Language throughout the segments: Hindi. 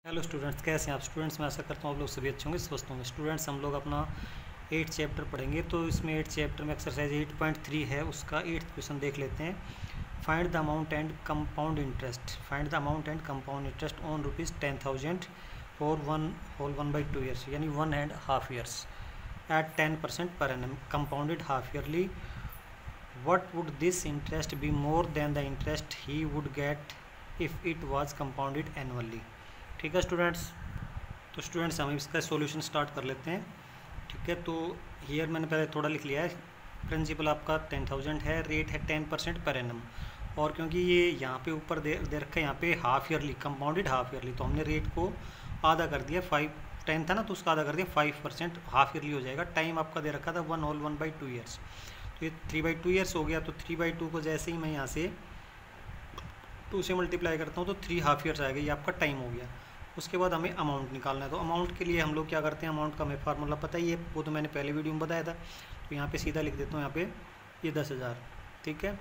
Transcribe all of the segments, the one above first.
हेलो स्टूडेंट्स, कैसे हैं आप? स्टूडेंट्स मैं आशा करता हूँ आप लोग सभी अच्छे होंगे, स्वस्थ होंगे। स्टूडेंट्स हम लोग अपना 8 चैप्टर पढ़ेंगे, तो इसमें 8 चैप्टर में एक्सरसाइज 8.3 है, उसका 8th क्वेश्चन देख लेते हैं। Find the amount and compound interest. Find the amount and compound interest on ₹10,000 for 1/2 years, यानी 1.5 years at 10% per annum compounded half yearly. What would this interest be more than the interest he would get if it was compounded annually? ठीक है स्टूडेंट्स, तो स्टूडेंट्स हम इसका सॉल्यूशन स्टार्ट कर लेते हैं। ठीक है, तो हियर मैंने पहले थोड़ा लिख लिया है। प्रिंसिपल आपका 10,000 है, रेट है 10% पर एनम, और क्योंकि ये यहाँ पे ऊपर दे रखा है यहाँ पे half yearly, compounded half yearly, तो हमने रेट को आधा कर दिया। 10 था ना, तो उसका आधा कर दिया 5%, हाफ ईयरली हो जाएगा। टाइम आपका दे रखा था 1/2 ईयर्स, तो ये 3/2 ईयर्स हो गया। तो 3/2 को जैसे ही मैं यहाँ से 2 से मल्टीप्लाई करता हूँ तो 3 हाफ ईयर्स आएगा, ये आपका टाइम हो गया। उसके बाद हमें अमाउंट निकालना है, तो अमाउंट के लिए हम लोग क्या करते हैं, अमाउंट का हमें फार्मूला पता ही है, वो तो मैंने पहले वीडियो में बताया था। तो यहाँ पे सीधा लिख देता हूँ, यहाँ पे ये 10,000, ठीक है।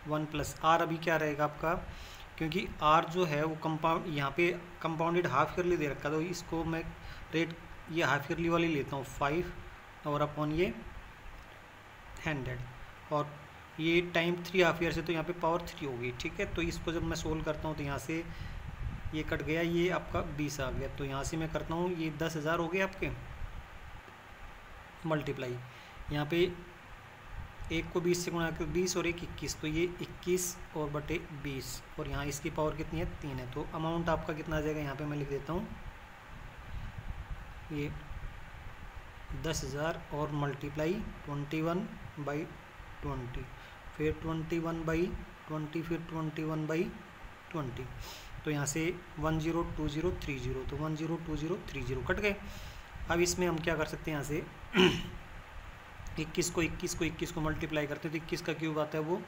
1 + R अभी क्या रहेगा आपका, क्योंकि R जो है वो कंपाउंड, यहाँ पे कंपाउंडेड हाफ ईयरली दे रखा, तो इसको मैं रेट ये हाफ ईयरली वाली लेता हूँ 5 और अपॉन ये 100, और ये टाइम 3 हाफ ईयर से, तो यहाँ पे पावर 3 होगी, ठीक है। तो इसको जब मैं सोल्व करता हूँ तो यहाँ से ये कट गया, ये आपका 20 आ गया। तो यहाँ से मैं करता हूँ, ये 10,000 हो गए आपके मल्टीप्लाई, यहाँ पे 1 को 20 से गुणा कर 20 और 1 21, तो ये 21 और बटे 20, और यहाँ इसकी पावर कितनी है, 3 है। तो अमाउंट आपका कितना आ जाएगा, यहाँ पे मैं लिख देता हूँ ये 10,000 और मल्टीप्लाई 21/20, फिर 21/20, फिर 21/20, तो यहाँ से 102030, तो 102030 कट गए। अब इसमें हम क्या कर सकते हैं, यहाँ से 21 को मल्टीप्लाई करते हैं तो 21 का क्यूब आता है वो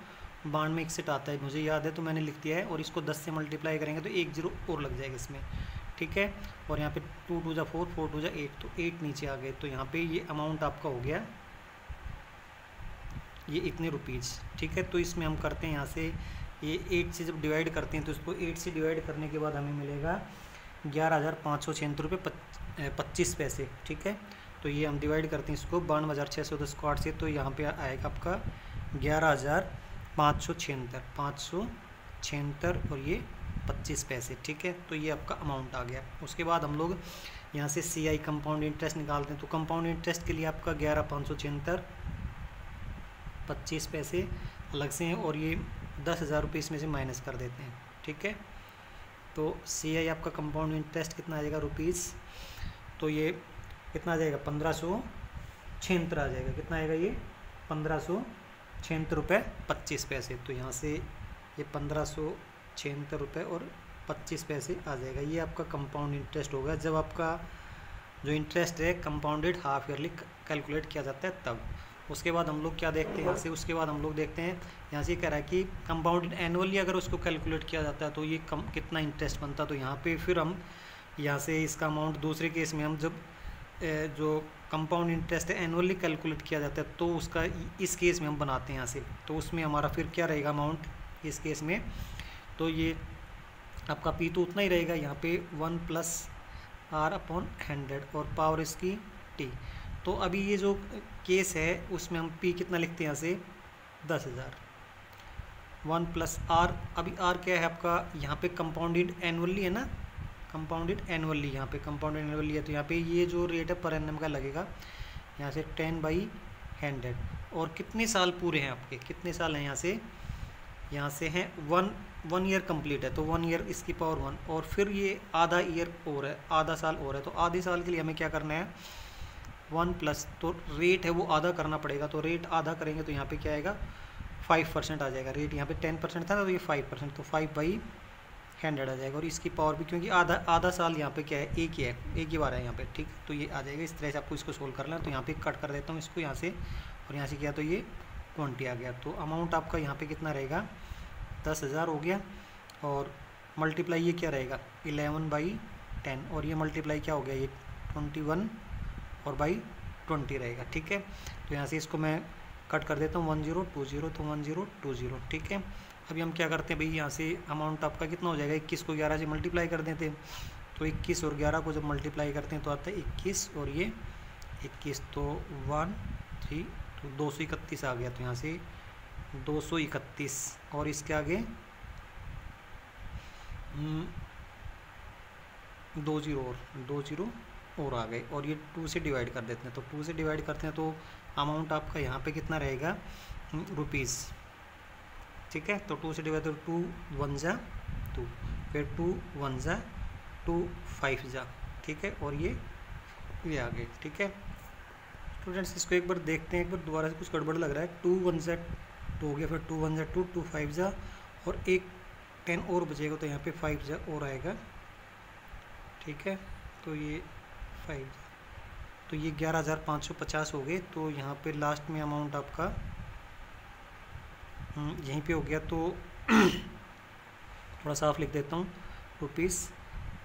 9261 आता है, मुझे याद है, तो मैंने लिख दिया है। और इसको 10 से मल्टीप्लाई करेंगे तो 1 0 और लग जाएगा इसमें, ठीक है। और यहाँ पे 2 2 4, 4 2 8, तो 8 नीचे आ गए। तो यहाँ पे ये अमाउंट आपका हो गया ये इतने रुपीज़, ठीक है। तो इसमें हम करते हैं, यहाँ से ये 8 से जब डिवाइड करते हैं तो इसको 8 से डिवाइड करने के बाद हमें मिलेगा 11,576 रुपये 25 पैसे, ठीक है। तो ये हम डिवाइड करते हैं इसको 92,610 को 8 से, तो यहाँ पे आएगा आपका 11,576 और ये 25 पैसे, ठीक है। तो ये आपका अमाउंट आ गया। उसके बाद हम लोग यहाँ से CI कंपाउंड इंटरेस्ट निकालते हैं। तो कंपाउंड इंटरेस्ट के लिए आपका 11,576 25 पैसे अलग से हैं, और ये 10,000 रुपये इसमें से माइनस कर देते हैं, ठीक है। तो CI आपका कंपाउंड इंटरेस्ट कितना आ जाएगा रुपीज़, तो ये कितना आ जाएगा 1,576 आ जाएगा। कितना आएगा ये 1,576 रुपये 25 पैसे। तो यहाँ से ये 1,576 रुपये और 25 पैसे आ जाएगा। ये आपका कंपाउंड इंटरेस्ट होगा जब आपका जो इंटरेस्ट है कंपाउंडेड हाफ ईयरली कैलकुलेट किया जाता है तब। उसके बाद हम लोग क्या देखते हैं यहाँ से, उसके बाद हम लोग देखते हैं यहाँ से कह रहा है कि कंपाउंडेड एनुअली अगर उसको कैलकुलेट किया जाता है तो ये कितना इंटरेस्ट बनता है। तो यहाँ पे फिर हम यहाँ से इसका अमाउंट, दूसरे केस में हम जब जो कंपाउंड इंटरेस्ट है एनुअली कैलकुलेट किया जाता है तो उसका इस केस में हम बनाते हैं यहाँ से, तो उसमें हमारा फिर क्या रहेगा अमाउंट इस केस में, तो ये आपका P तो उतना ही रहेगा, यहाँ पे 1 + R/100 और पावर इसकी T। तो अभी ये जो केस है उसमें हम P कितना लिखते हैं यहाँ से 10,000, 1 + R। अभी R क्या है आपका, यहाँ पे कंपाउंडेड एनुअली है ना, कंपाउंडेड एनुअली, यहाँ पे कंपाउंडेड एनुअली है, तो यहाँ पे ये जो रेट है पर एनम का लगेगा यहाँ से 10/100। और कितने साल पूरे हैं आपके, कितने साल हैं यहाँ से हैं 1 ईयर कंप्लीट है, तो 1 ईयर इसकी पावर 1, और फिर ये आधा ईयर और है, आधा साल और है। तो आधे साल के लिए हमें क्या करना है 1+, तो रेट है वो आधा करना पड़ेगा, तो रेट आधा करेंगे तो यहाँ पे क्या आएगा 5% आ जाएगा। रेट यहाँ पे 10% था तो ये 5%, तो 5/100 आ जाएगा। और इसकी पावर भी, क्योंकि आधा साल यहाँ पे क्या है, एक ही बार है यहाँ पे, ठीक। तो ये आ जाएगा। इस तरह से आपको इसको सोल्व करना है। तो यहाँ पे कट कर देता हूँ इसको यहाँ से, और यहाँ से किया तो ये 20 आ गया। तो अमाउंट आपका यहाँ पे कितना रहेगा 10,000 हो गया, और मल्टीप्लाई ये क्या रहेगा 11/10, और ये मल्टीप्लाई क्या हो गया ये 21 और 20 रहेगा, ठीक है। तो यहाँ से इसको मैं कट कर देता हूँ 1020, तो 1020, ठीक है। अभी हम क्या करते हैं भाई, यहाँ से अमाउंट आपका कितना हो जाएगा, 21 को 11 से मल्टीप्लाई कर देते हैं तो 21 और 11 को जब मल्टीप्लाई करते हैं तो आता है 21 और ये 21, तो 1 3 तो 231 आ गया। तो यहाँ से 231 और इसके आगे 2 जीरो और आ गए और ये 2 से डिवाइड कर देते हैं। तो 2 से डिवाइड करते हैं तो अमाउंट आपका यहाँ पे कितना रहेगा, रुपीज़। ठीक है, तो 2 से डिवाइड, तो 2 1 जा 2, फिर 2 1 जा 2 5 जा, ठीक है, और ये आ गए। ठीक है स्टूडेंट्स, इसको एक बार देखते हैं, एक बार दोबारा से कुछ गड़बड़ लग रहा है। 2 1 जा 2 हो गया, फिर 2 1 जा 2 2 5 जा और एक 10 और बचेगा, तो यहाँ पे 5 जा और आएगा। ठीक है, तो ये 5, तो ये 11,550 हो गए। तो यहाँ पे लास्ट में अमाउंट आपका यहीं पे हो गया। तो थोड़ा साफ लिख देता हूँ, रुपीज़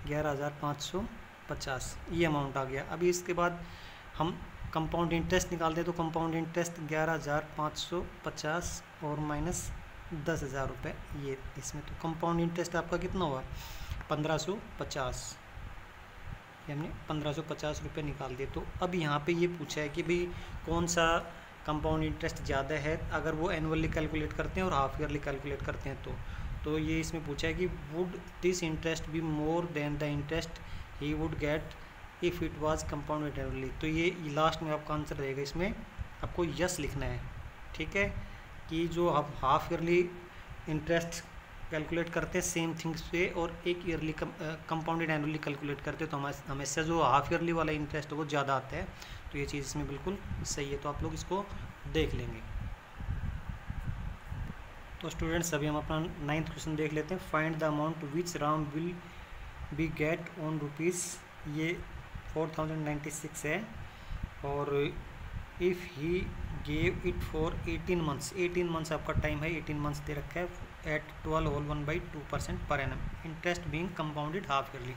11,550 ये अमाउंट आ गया। अभी इसके बाद हम कंपाउंड इंटरेस्ट निकालते हैं, तो कंपाउंड इंटरेस्ट 11,550 और माइनस 10,000 रुपये ये इसमें। तो कंपाउंड इंटरेस्ट आपका कितना हुआ, 1550, हमने 1550 रुपये निकाल दिए। तो अब यहाँ पे ये पूछा है कि भाई कौन सा कंपाउंड इंटरेस्ट ज़्यादा है, अगर वो एनुअली कैलकुलेट करते हैं और हाफ ईयरली कैलकुलेट करते हैं। तो ये इसमें पूछा है कि would this interest be more than the interest he would get if it was compounded annually. तो ये लास्ट में आपका आंसर रहेगा, इसमें आपको यस लिखना है। ठीक है, कि जो आप हाफ ईयरली इंटरेस्ट कैलकुलेट करते हैं सेम थिंग्स पे और एक ईयरली कंपाउंडेड एनुअली कैलकुलेट करते हैं, तो हमेशा जो हाफ ईयरली वाला इंटरेस्ट है वो ज़्यादा आता है। तो ये चीज़ इसमें बिल्कुल सही है, तो आप लोग इसको देख लेंगे। तो स्टूडेंट्स अभी हम अपना 9th क्वेश्चन देख लेते हैं। Find the amount which Ram will be get on rupees, ये 4096 है, और if he gave it for 18 months, 18 months आपका टाइम है, 18 मंथ्स दे रखा है, at 12/1/2% per annum, interest being compounded half yearly,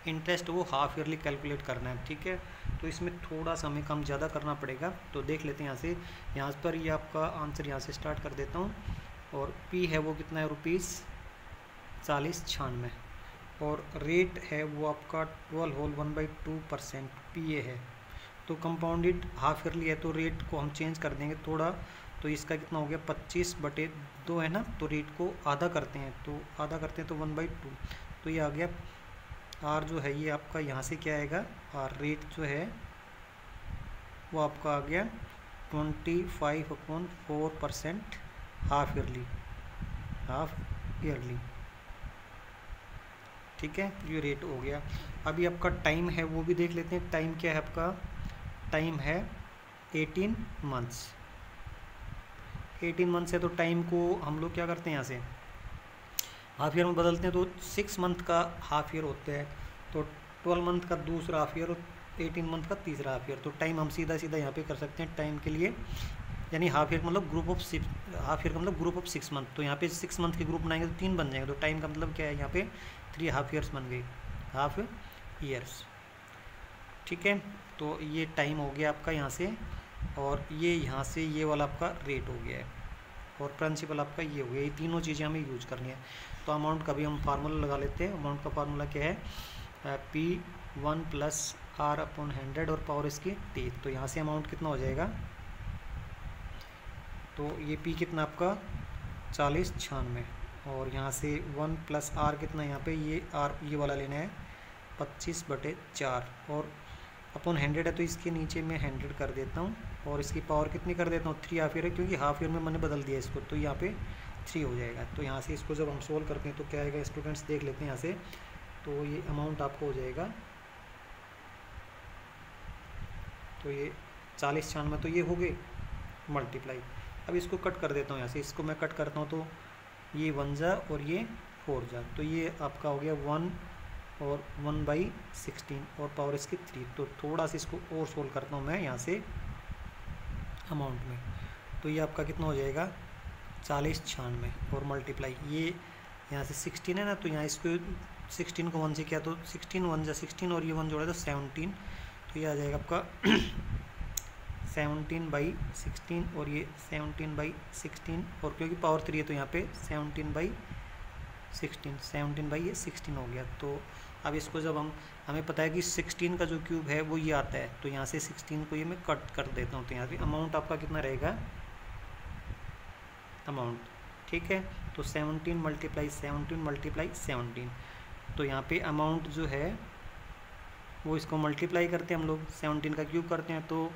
interest वो हाफ ईयरली कैलकुलेट करना है। ठीक है, तो इसमें थोड़ा सा हमें कम ज़्यादा करना पड़ेगा। तो देख लेते हैं यहाँ से, यहाँ पर ये आपका आंसर यहाँ से स्टार्ट कर देता हूँ, और पी है वो कितना है, रुपीज़ 4096, और रेट है वो आपका 12/1/2% पी ए है। तो कंपाउंडेड हाफ ईयरली है, तो रेट को हम चेंज कर देंगे थोड़ा, तो इसका कितना हो गया 25/2 है ना, तो रेट को आधा करते हैं, तो आधा करते हैं तो 1/2, तो ये आ गया आर जो है ये आपका यहाँ से क्या आएगा, आर रेट जो है वो आपका आ गया 25/4% हाफ ईयरली। ठीक है, ये रेट हो गया। अभी आपका टाइम है वो भी देख लेते हैं, टाइम क्या है आपका, टाइम है 18 मंथ्स, 18 मंथ्स है। तो टाइम को हम लोग क्या करते हैं, यहाँ से हाफ ईयर में बदलते हैं, तो 6 मंथ का हाफ ईयर होता है, तो 12 मंथ का दूसरा हाफ ईयर और 18 मंथ का तीसरा हाफ ईयर। तो टाइम हम सीधा सीधा यहाँ पे कर सकते हैं टाइम के लिए, यानी हाफ ईयर मतलब ग्रुप ऑफ 6, हाफ ईयर का मतलब ग्रुप ऑफ 6 मंथ। तो यहाँ पे 6 मंथ के ग्रुप बनाएंगे तो 3 बन जाएंगे, तो टाइम का मतलब क्या है, यहाँ पे 3 हाफ ईयर्स बन गए, हाफ ईयर्स। ठीक है, तो ये टाइम हो गया आपका यहाँ से, और ये यहाँ से ये वाला आपका रेट हो गया है, और प्रिंसिपल आपका ये हो गया। ये तीनों चीज़ें हमें यूज करनी है। तो अमाउंट का भी हम फार्मूला लगा लेते हैं। अमाउंट का फार्मूला क्या है, P1 + R/100 और पावर इसकी T। तो यहाँ से अमाउंट कितना हो जाएगा, तो ये P कितना आपका 4096, और यहाँ से 1 + R कितना, यहाँ पे ये R ये वाला लेना है 25/4, और अपॉन 100 है, तो इसके नीचे मैं 100 कर देता हूँ, और इसकी पावर कितनी कर देता हूँ 3 हाफ ईयर है, क्योंकि हाफ ईयर में मैंने बदल दिया इसको, तो यहाँ पे 3 हो जाएगा। तो यहाँ से इसको जब हम सोल्व करते हैं तो क्या आएगा, स्टूडेंट्स देख लेते हैं यहाँ से। तो ये अमाउंट आपको हो जाएगा, तो ये 4096, तो ये हो गए मल्टीप्लाई। अब इसको कट कर देता हूँ यहाँ से, इसको मैं कट करता हूँ, तो ये 1 जा और ये 4 जा, तो ये आपका हो गया 1 और 1/16 और पावर इसकी 3। तो थोड़ा सा इसको और सोल्व करता हूँ मैं यहाँ से अमाउंट में, तो ये आपका कितना हो जाएगा 4096 और मल्टीप्लाई, ये यहाँ से 16 है ना, तो यहाँ इसको 16 को 1 से किया तो 16 1 जा 16 और ये 1 जोड़ा तो 17, तो ये आ जाएगा आपका 17/16 और ये 17/16, और क्योंकि पावर 3 है तो यहाँ पे 17/16 17/16 हो गया। तो अब इसको जब हमें पता है कि 16 का जो क्यूब है वो ये आता है, तो यहाँ से 16 को ये मैं कट कर देता हूँ, तो यहाँ पे अमाउंट आपका कितना रहेगा, अमाउंट, ठीक है। तो 17 मल्टीप्लाई 17, तो यहाँ पे अमाउंट जो है वो इसको मल्टीप्लाई करते हैं हम लोग, 17 का क्यूब करते हैं, तो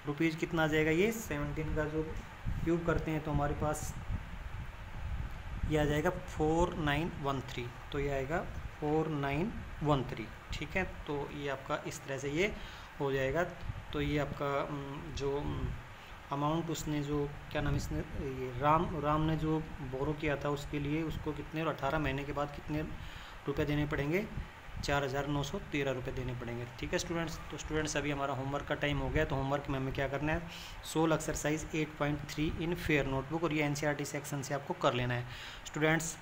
रुपीज़ कितना आ जाएगा, ये 17 का जो क्यूब करते हैं तो हमारे पास ये आ जाएगा 4913, तो ये आएगा 4913, ठीक है। तो ये आपका इस तरह से ये हो जाएगा। तो ये आपका जो अमाउंट उसने जो क्या नाम इसने ये राम ने जो बोरो किया था उसके लिए उसको कितने 18 महीने के बाद कितने रुपए देने पड़ेंगे, 4913 रुपये देने पड़ेंगे, ठीक है स्टूडेंट्स। तो स्टूडेंट्स अभी हमारा होमवर्क का टाइम हो गया, तो होमवर्क में हमें क्या करना है, सोल्व एक्सरसाइज 8.3 इन फेयर नोटबुक, और ये एनसीईआरटी सेक्शन से आपको कर लेना है। स्टूडेंट्स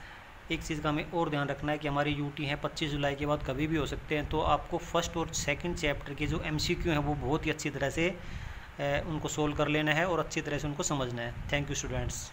एक चीज़ का हमें और ध्यान रखना है कि हमारी यूटी है 25 जुलाई के बाद कभी भी हो सकते हैं, तो आपको फर्स्ट और सेकंड चैप्टर के जो एमसीक्यू हैं वो बहुत ही अच्छी तरह से उनको सोल्व कर लेना है और अच्छी तरह से उनको समझना है। Thank you students.